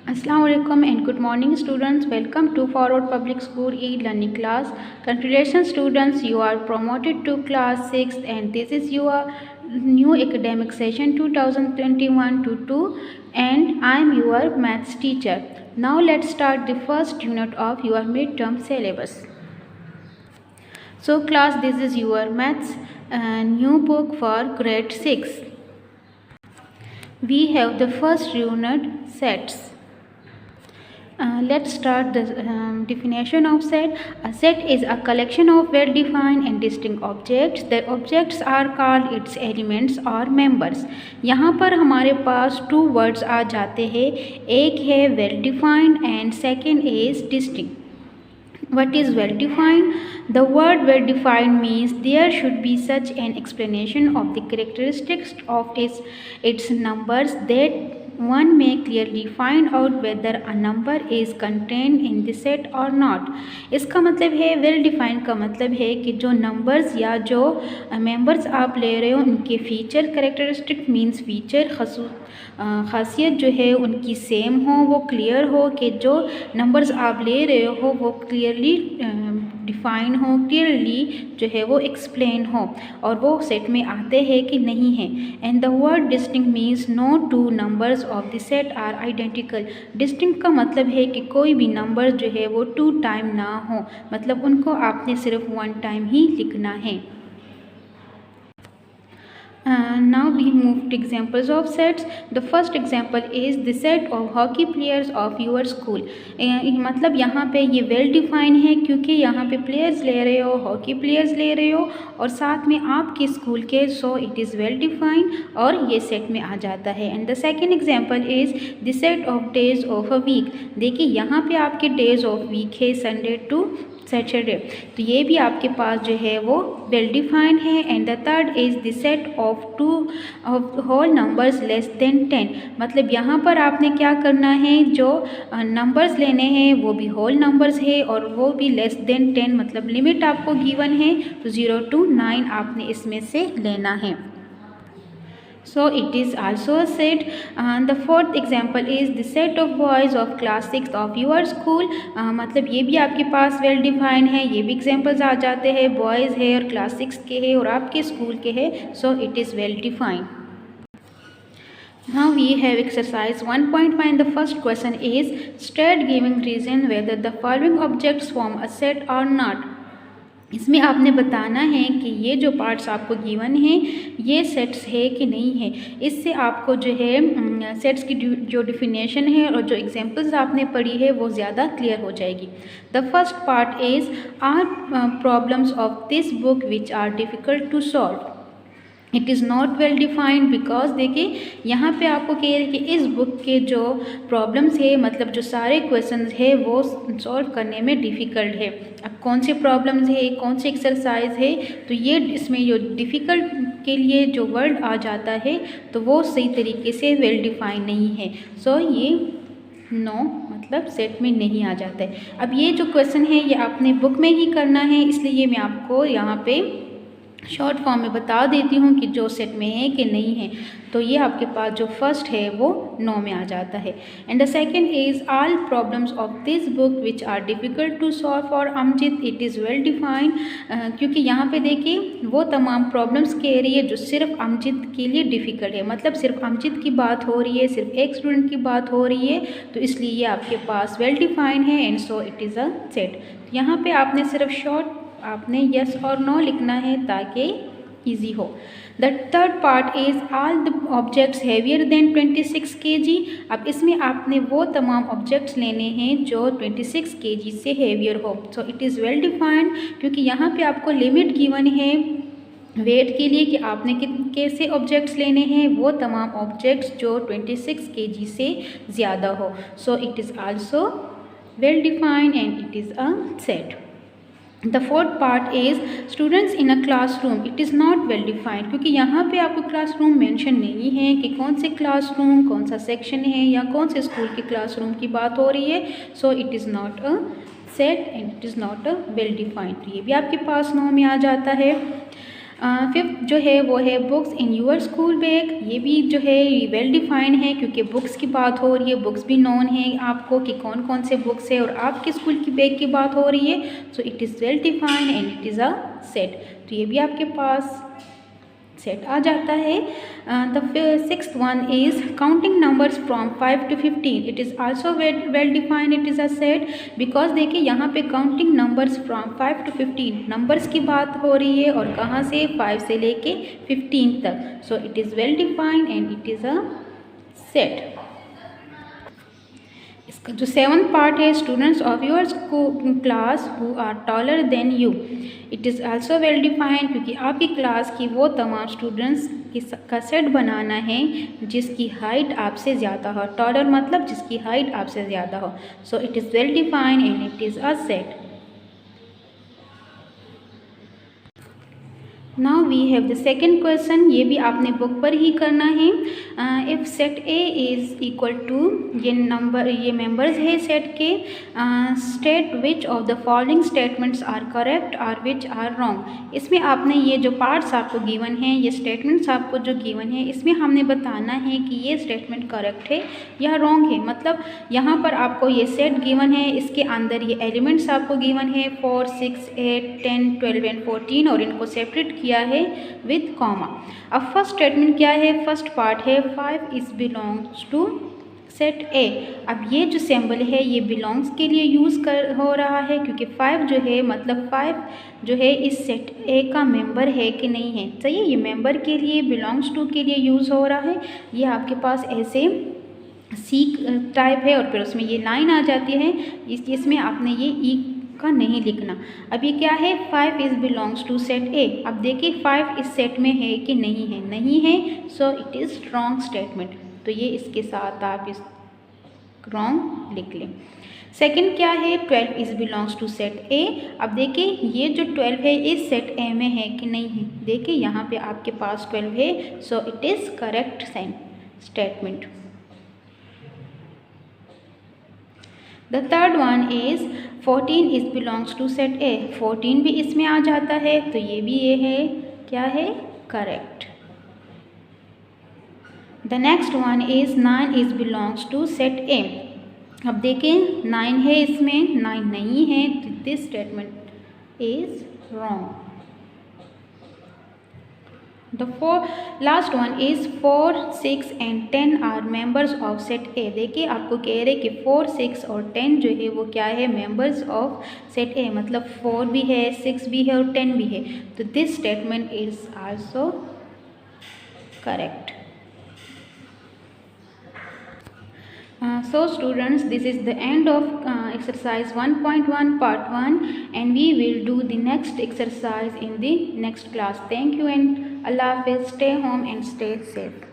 Assalamu alaikum and good morning students. Welcome to Forward Public School e-learning class. Congratulations students, you are promoted to class 6 and this is your new academic session 2021 to 2 and I am your maths teacher. Now let's start the first unit of your midterm syllabus. So class, this is your maths new book for grade 6. We have the first unit, sets. Let's start the definition of set. A set is a collection of well-defined and distinct objects. The objects are called its elements or members. यहाँ पर हमारे पास two words आ जाते हैं, एक है well-defined and second is distinct. What is well-defined? The word well-defined means there should be such an explanation of the characteristics of its numbers that one may clearly find out whether a number is contained in the set or not. इसका मतलब है well defined का मतलब है कि जो numbers या जो members आप ले रहे हो उनके feature, characteristic means feature, खासियत जो है उनकी सेम हो, वो क्लियर हो कि जो नंबर्स आप ले रहे हो वो क्लियरली डिफाइन हो, क्लियरली जो है वो एक्सप्लेन हो और वो सेट में आते हैं कि नहीं है. And the word distinct means no two numbers of the set are identical. Distinct का मतलब है कि कोई भी नंबर जो है वो टू टाइम ना हो, मतलब उनको आपने सिर्फ वन टाइम ही लिखना है. Now we move to examples of sets. The first example is the set of hockey players of your school. मतलब यहाँ पे ये well defined है क्योंकि यहाँ पे players ले रहे हो, hockey players ले रहे हो और साथ में आपके स्कूल के, so it is well defined और ये set में आ जाता है. And the second example is the set of days of a week. देखिए यहाँ पे आपके days of week है Sunday to सैटरडे, तो ये भी आपके पास जो है वो वेल डिफाइंड है. And the third is the set of two of whole numbers less than 10. मतलब यहाँ पर आपने क्या करना है, जो नंबर्स लेने हैं वो भी होल नंबर्स है और वो भी लेस देन 10, मतलब लिमिट आपको गिवन है तो 0 to 9 आपने इसमें से लेना है. So it is also a set. And the fourth example is the set of boys of class 6 of your school. मतलब ये भी आपके पास well defined है, ये भी examples आ जाते हैं, boys है और class 6 के है और आपके स्कूल के है, so it is well defined. Now we have exercise 1.1. The first question is state giving reason whether the following objects form a set or not. इसमें आपने बताना है कि ये जो पार्ट्स आपको गिवन हैं ये सेट्स है कि नहीं है. इससे आपको जो है सेट्स की जो डिफिनेशन है और जो एग्जांपल्स आपने पढ़ी है वो ज़्यादा क्लियर हो जाएगी. The first part is are problems of this book which are difficult to solve. It is not well defined because देखिए यहाँ पे आपको कह रहे हैं कि इस बुक के जो प्रॉब्लम्स है, मतलब जो सारे क्वेश्चंस है वो सॉल्व करने में डिफ़िकल्ट है. अब कौन से प्रॉब्लम्स है, कौन से एक्सरसाइज है, तो ये इसमें जो डिफ़िकल्ट के लिए जो वर्ड आ जाता है तो वो सही तरीके से वेल डिफाइंड नहीं है. सो ये नो मतलब सेट में नहीं आ जाता है. अब ये जो क्वेश्चन है ये आपने बुक में ही करना है, इसलिए ये मैं आपको यहाँ पे शॉर्ट फॉर्म में बता देती हूँ कि जो सेट में है कि नहीं है. तो ये आपके पास जो फर्स्ट है वो नो में आ जाता है. And the second is all problems of this book which are difficult to solve for Amjid. It is well defined क्योंकि यहाँ पे देखिए वो तमाम प्रॉब्लम्स कह रही है जो सिर्फ अमजिद के लिए डिफ़िकल्ट है, मतलब सिर्फ अमजिद की बात हो रही है, सिर्फ एक स्टूडेंट की बात हो रही है, तो इसलिए ये आपके पास वेल डिफाइंड है and so it is a set. यहाँ पे आपने सिर्फ शॉर्ट आपने यस और नो लिखना है ताकि इजी हो. The third part is all the objects heavier than 26 kg. अब इसमें आपने वो तमाम ऑब्जेक्ट्स लेने हैं जो 26 kg से हैवियर हो. So it is well defined क्योंकि यहाँ पे आपको लिमिट गिवन है वेट के लिए कि आपने कैसे ऑब्जेक्ट्स लेने हैं, वो तमाम ऑब्जेक्ट्स जो 26 kg से ज़्यादा हो. So it is also well defined and it is a set. The fourth part is students in a classroom. It is not well defined क्योंकि यहाँ पे आपको क्लासरूम मेंशन नहीं है कि कौन से क्लासरूम, कौन सा सेक्शन है या कौन से स्कूल के क्लासरूम की बात हो रही है. So it is not a set and it is not a well defined. तो ये भी आपके पास नो में आ जाता है. फिफ्थ जो है वो है books in your school bag. ये भी जो है वेल डिफाइंड है क्योंकि बुक्स की बात हो रही है, बुक्स भी नोन है आपको कि कौन कौन से बुक्स है, और आपके स्कूल की बैग की बात हो रही है, so it is well defined and it is a set. तो ये भी आपके पास सेट आ जाता है। The sixth one is counting numbers from 5 to 15। It is also well defined, it is a set, because देखिए यहाँ पे counting numbers from 5 to 15 numbers की बात हो रही है, और कहाँ से 5 से लेके 15 तक, so it is well defined and it is a set. इसका जो सेवन्थ पार्ट है, students of your class who are taller than you. It is also well defined क्योंकि आपकी क्लास की वो तमाम स्टूडेंट्स का सेट बनाना है जिसकी हाइट आपसे ज़्यादा हो। टॉलर मतलब जिसकी हाइट आपसे ज़्यादा हो, so it is well defined and it is a set. Now we have the second question, ये भी आपने बुक पर ही करना है। If set A is equal to, ये मेंबर्स है सेट के, state which of the following statements are correct और विच आर रॉन्ग। इसमें आपने ये जो पार्ट्स आपको गिवन हैं, ये स्टेटमेंट्स आपको जो गिवन है, इसमें हमने बताना है कि ये स्टेटमेंट करेक्ट है या रॉन्ग है। मतलब यहाँ पर आपको ये सेट गिवन है, इसके अंदर ये एलिमेंट्स आपको गिवन है 4, 6, 8, 10, 12 एंड 14, और इनको सेपरेट किया है विद कॉमा। अब फर्स्ट स्टेटमेंट क्या है, फर्स्ट पार्ट है 5 is belongs to set A. अब ये जो सिंबल है ये बिलोंग्स के लिए यूज़ हो रहा है क्योंकि 5 जो है, मतलब 5 जो है इस सेट ए का मेंबर है कि नहीं है। सही है, ये मेंबर के लिए, बिलोंग्स टू के लिए यूज़ हो रहा है। ये आपके पास ऐसे सी टाइप है और फिर उसमें ये लाइन आ जाती है, इसमें आपने ये ई का नहीं लिखना। अब ये क्या है, 5 is belongs to set A. अब देखिए 5 इस सेट में है कि नहीं है, नहीं है, so it is wrong statement. तो ये इसके साथ आप इस रॉन्ग लिख लें। सेकंड क्या है, 12 is belongs to set A. अब देखिए ये जो 12 है इस सेट ए में है कि नहीं है। देखिए यहाँ पे आपके पास 12 है, so it is correct statement. The third one is 14 is belongs to set A. 14 भी इसमें आ जाता है, तो ये भी ये है, क्या है, correct. The next one is 9 is belongs to set A. अब देखें 9 है इसमें, 9 नहीं है, तो this statement is wrong. The last one is 4, 6 and 10 are members of set A। देखिए आपको कह रहे कि 4, 6 और 10 जो है वो क्या है, members of set A, मतलब 4 भी है, 6 भी है और 10 भी है। तो this statement is also correct. So students, this is the end of exercise 1.1 part 1, and we will do the next exercise in the next class. Thank you and Allah Hafiz. Stay home and stay safe.